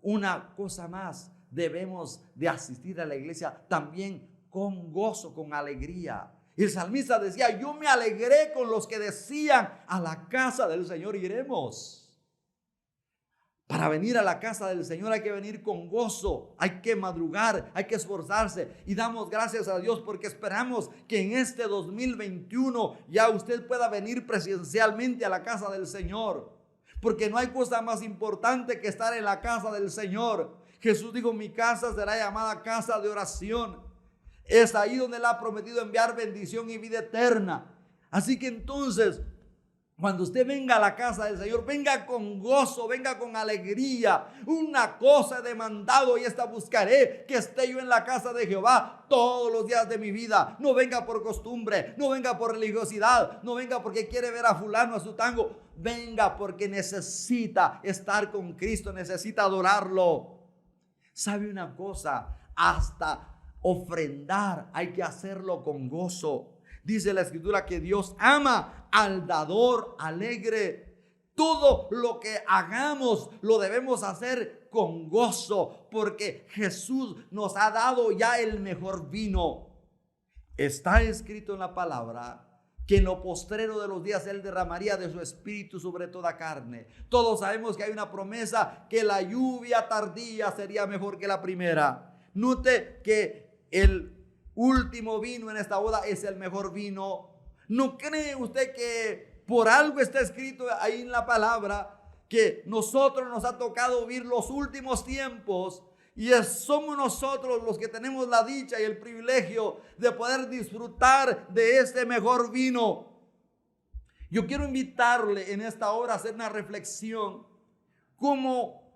Una cosa más, debemos de asistir a la iglesia también con gozo, con alegría. El salmista decía, yo me alegré con los que decían, a la casa del Señor iremos. Para venir a la casa del Señor hay que venir con gozo, hay que madrugar, hay que esforzarse y damos gracias a Dios porque esperamos que en este 2021 ya usted pueda venir presencialmente a la casa del Señor, porque no hay cosa más importante que estar en la casa del Señor. Jesús dijo, mi casa será llamada casa de oración. Es ahí donde Él ha prometido enviar bendición y vida eterna. Así que entonces, cuando usted venga a la casa del Señor, venga con gozo, venga con alegría. Una cosa he demandado y esta buscaré, que esté yo en la casa de Jehová todos los días de mi vida. No venga por costumbre, no venga por religiosidad, no venga porque quiere ver a fulano, a sutango. Venga porque necesita estar con Cristo, necesita adorarlo. ¿Sabe una cosa? Hasta ofrendar hay que hacerlo con gozo. Dice la Escritura que Dios ama al dador alegre. Todo lo que hagamos lo debemos hacer con gozo, porque Jesús nos ha dado ya el mejor vino. Está escrito en la palabra que en lo postrero de los días Él derramaría de su espíritu sobre toda carne. Todos sabemos que hay una promesa que la lluvia tardía sería mejor que la primera. Note que el último vino en esta boda es el mejor vino. ¿No cree usted que por algo está escrito ahí en la palabra que nosotros nos ha tocado vivir los últimos tiempos? Y somos nosotros los que tenemos la dicha y el privilegio de poder disfrutar de este mejor vino. Yo quiero invitarle en esta hora a hacer una reflexión. ¿Cómo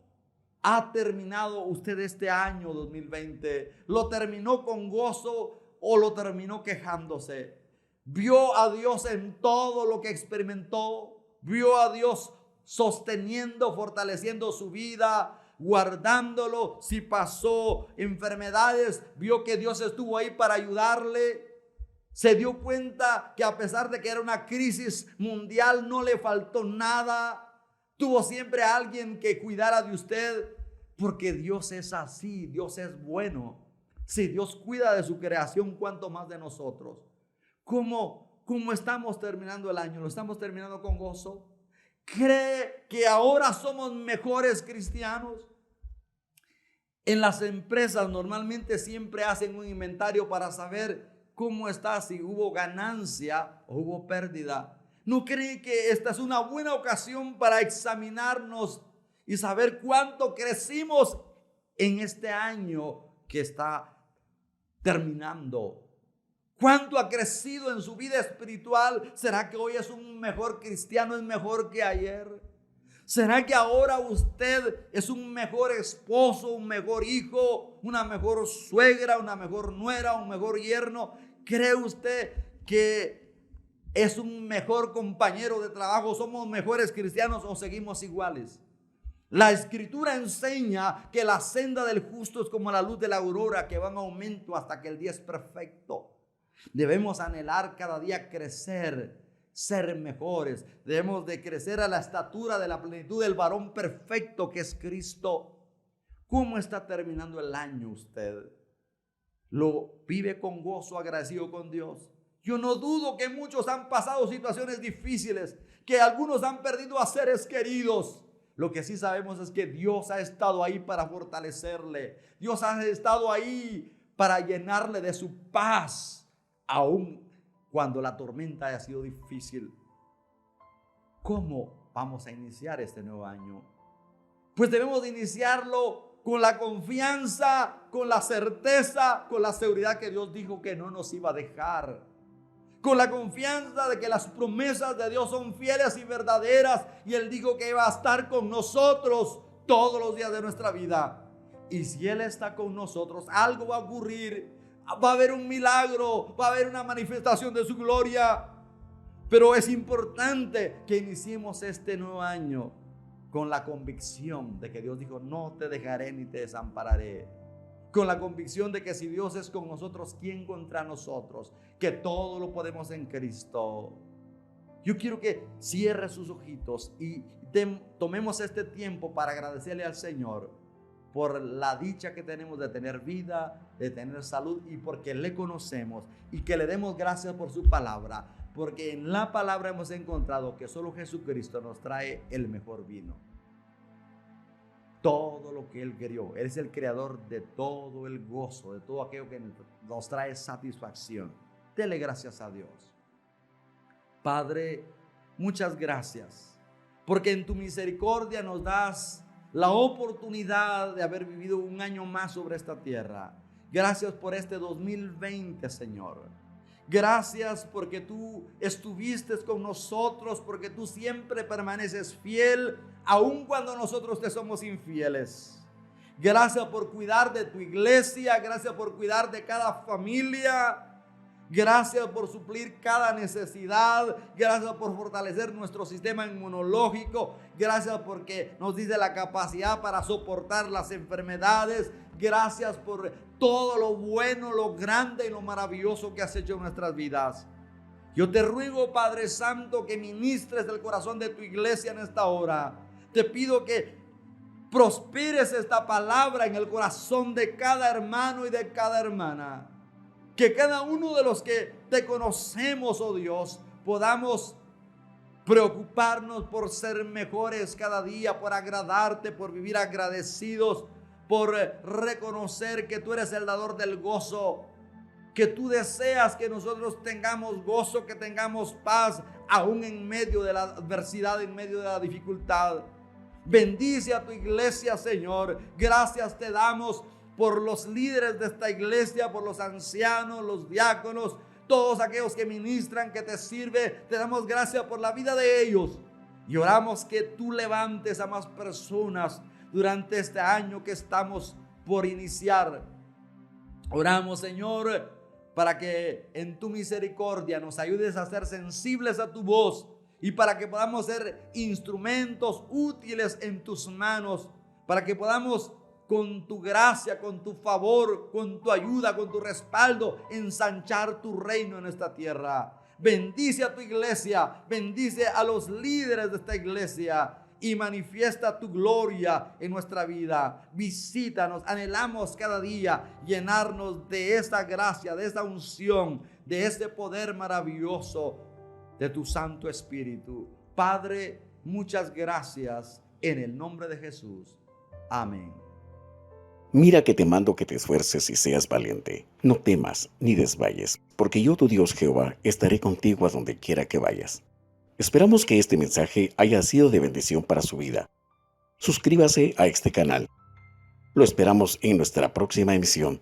ha terminado usted este año 2020? ¿Lo terminó con gozo o lo terminó quejándose? ¿Vio a Dios en todo lo que experimentó? ¿Vio a Dios sosteniendo, fortaleciendo su vida, guardándolo? Si pasó enfermedades, vio que Dios estuvo ahí para ayudarle. Se dio cuenta que a pesar de que era una crisis mundial, no le faltó nada. Tuvo siempre a alguien que cuidara de usted, porque Dios es así, Dios es bueno. Si Dios cuida de su creación, ¿cuánto más de nosotros? ¿Cómo estamos terminando el año? ¿Lo estamos terminando con gozo? ¿Cree que ahora somos mejores cristianos? En las empresas normalmente siempre hacen un inventario para saber cómo está, si hubo ganancia o hubo pérdida. ¿No cree que esta es una buena ocasión para examinarnos y saber cuánto crecimos en este año que está terminando? ¿Cuánto ha crecido en su vida espiritual? ¿Será que hoy es un mejor cristiano, es mejor que ayer? ¿Será que ahora usted es un mejor esposo, un mejor hijo, una mejor suegra, una mejor nuera, un mejor yerno? ¿Cree usted que es un mejor compañero de trabajo? ¿Somos mejores cristianos o seguimos iguales? La Escritura enseña que la senda del justo es como la luz de la aurora, que va en aumento hasta que el día es perfecto. Debemos anhelar cada día crecer, ser mejores. Debemos de crecer a la estatura de la plenitud del varón perfecto que es Cristo. ¿Cómo está terminando el año usted? ¿Lo vive con gozo, agradecido con Dios? Yo no dudo que muchos han pasado situaciones difíciles, que algunos han perdido a seres queridos. Lo que sí sabemos es que Dios ha estado ahí para fortalecerle. Dios ha estado ahí para llenarle de su paz, aun cuando la tormenta haya sido difícil. ¿Cómo vamos a iniciar este nuevo año? Pues debemos de iniciarlo con la confianza, con la certeza, con la seguridad que Dios dijo que no nos iba a dejar. Con la confianza de que las promesas de Dios son fieles y verdaderas, y Él dijo que iba a estar con nosotros todos los días de nuestra vida. Y si Él está con nosotros, algo va a ocurrir. Va a haber un milagro, va a haber una manifestación de su gloria. Pero es importante que iniciemos este nuevo año con la convicción de que Dios dijo: no te dejaré ni te desampararé. Con la convicción de que si Dios es con nosotros, ¿quién contra nosotros? Que todo lo podemos en Cristo. Yo quiero que cierre sus ojitos y tomemos este tiempo para agradecerle al Señor por la dicha que tenemos de tener vida, de tener salud, y porque le conocemos, y que le demos gracias por su palabra, porque en la palabra hemos encontrado que solo Jesucristo nos trae el mejor vino. Todo lo que Él creó, Él es el creador de todo el gozo, de todo aquello que nos trae satisfacción. Dele gracias a Dios. Padre, muchas gracias, porque en tu misericordia nos das la oportunidad de haber vivido un año más sobre esta tierra. Gracias por este 2020, Señor. Gracias porque tú estuviste con nosotros, porque tú siempre permaneces fiel, aun cuando nosotros te somos infieles. Gracias por cuidar de tu iglesia, gracias por cuidar de cada familia. Gracias por suplir cada necesidad. Gracias por fortalecer nuestro sistema inmunológico. Gracias porque nos dice la capacidad para soportar las enfermedades. Gracias por todo lo bueno, lo grande y lo maravilloso que has hecho en nuestras vidas. Yo te ruego, Padre Santo, que ministres el corazón de tu iglesia en esta hora. Te pido que prosperes esta palabra en el corazón de cada hermano y de cada hermana. Que cada uno de los que te conocemos, oh Dios, podamos preocuparnos por ser mejores cada día, por agradarte, por vivir agradecidos, por reconocer que tú eres el dador del gozo, que tú deseas que nosotros tengamos gozo, que tengamos paz, aún en medio de la adversidad, en medio de la dificultad. Bendice a tu iglesia, Señor. Gracias te damos por los líderes de esta iglesia, por los ancianos, los diáconos, todos aquellos que ministran, que te sirven. Te damos gracias por la vida de ellos. Y oramos que tú levantes a más personas durante este año que estamos por iniciar. Oramos, Señor, para que en tu misericordia nos ayudes a ser sensibles a tu voz y para que podamos ser instrumentos útiles en tus manos, para que podamos con tu gracia, con tu favor, con tu ayuda, con tu respaldo, ensanchar tu reino en esta tierra. Bendice a tu iglesia, bendice a los líderes de esta iglesia y manifiesta tu gloria en nuestra vida. Visítanos, anhelamos cada día llenarnos de esta gracia, de esta unción, de este poder maravilloso de tu Santo Espíritu. Padre, muchas gracias en el nombre de Jesús. Amén. Mira que te mando que te esfuerces y seas valiente. No temas ni desmayes, porque yo, tu Dios Jehová, estaré contigo a donde quiera que vayas. Esperamos que este mensaje haya sido de bendición para su vida. Suscríbase a este canal. Lo esperamos en nuestra próxima emisión.